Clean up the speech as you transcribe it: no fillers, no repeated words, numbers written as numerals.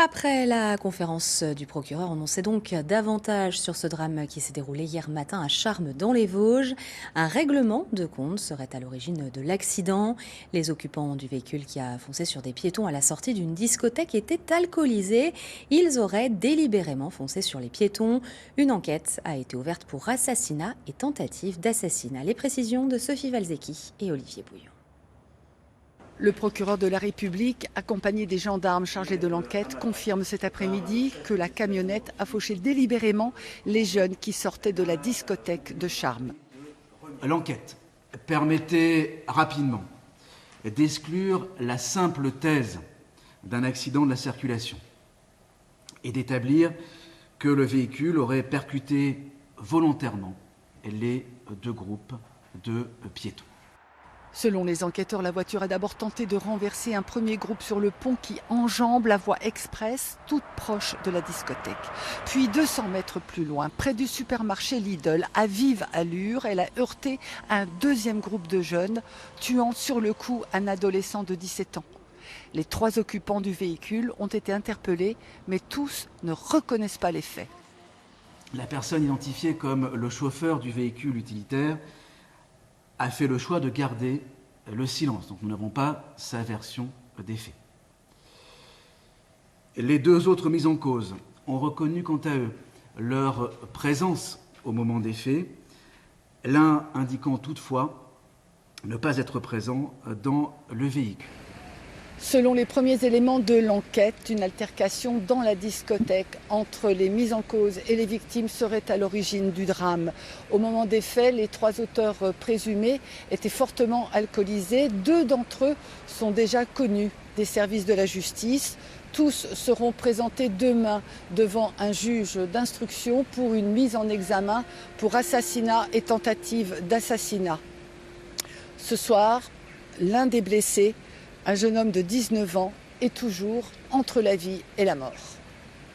Après la conférence du procureur, on en sait donc davantage sur ce drame qui s'est déroulé hier matin à Charmes dans les Vosges. Un règlement de compte serait à l'origine de l'accident. Les occupants du véhicule qui a foncé sur des piétons à la sortie d'une discothèque étaient alcoolisés. Ils auraient délibérément foncé sur les piétons. Une enquête a été ouverte pour assassinat et tentative d'assassinat. Les précisions de Sophie Valzecchi et Olivier Bouillon. Le procureur de la République, accompagné des gendarmes chargés de l'enquête, confirme cet après-midi que la camionnette a fauché délibérément les jeunes qui sortaient de la discothèque de Charmes. L'enquête permettait rapidement d'exclure la simple thèse d'un accident de la circulation et d'établir que le véhicule aurait percuté volontairement les deux groupes de piétons. Selon les enquêteurs, la voiture a d'abord tenté de renverser un premier groupe sur le pont qui enjambe la voie express, toute proche de la discothèque. Puis 200 mètres plus loin, près du supermarché Lidl, à vive allure, elle a heurté un deuxième groupe de jeunes, tuant sur le coup un adolescent de 17 ans. Les 3 occupants du véhicule ont été interpellés, mais tous ne reconnaissent pas les faits. La personne identifiée comme le chauffeur du véhicule utilitaire a fait le choix de garder le silence. Donc nous n'avons pas sa version des faits. Les 2 autres mis en cause ont reconnu quant à eux leur présence au moment des faits, l'un indiquant toutefois ne pas être présent dans le véhicule. Selon les premiers éléments de l'enquête, une altercation dans la discothèque entre les mis en cause et les victimes serait à l'origine du drame. Au moment des faits, les 3 auteurs présumés étaient fortement alcoolisés. 2 d'entre eux sont déjà connus des services de la justice. Tous seront présentés demain devant un juge d'instruction pour une mise en examen pour assassinat et tentative d'assassinat. Ce soir, l'un des blessés, un jeune homme de 19 ans, est toujours entre la vie et la mort.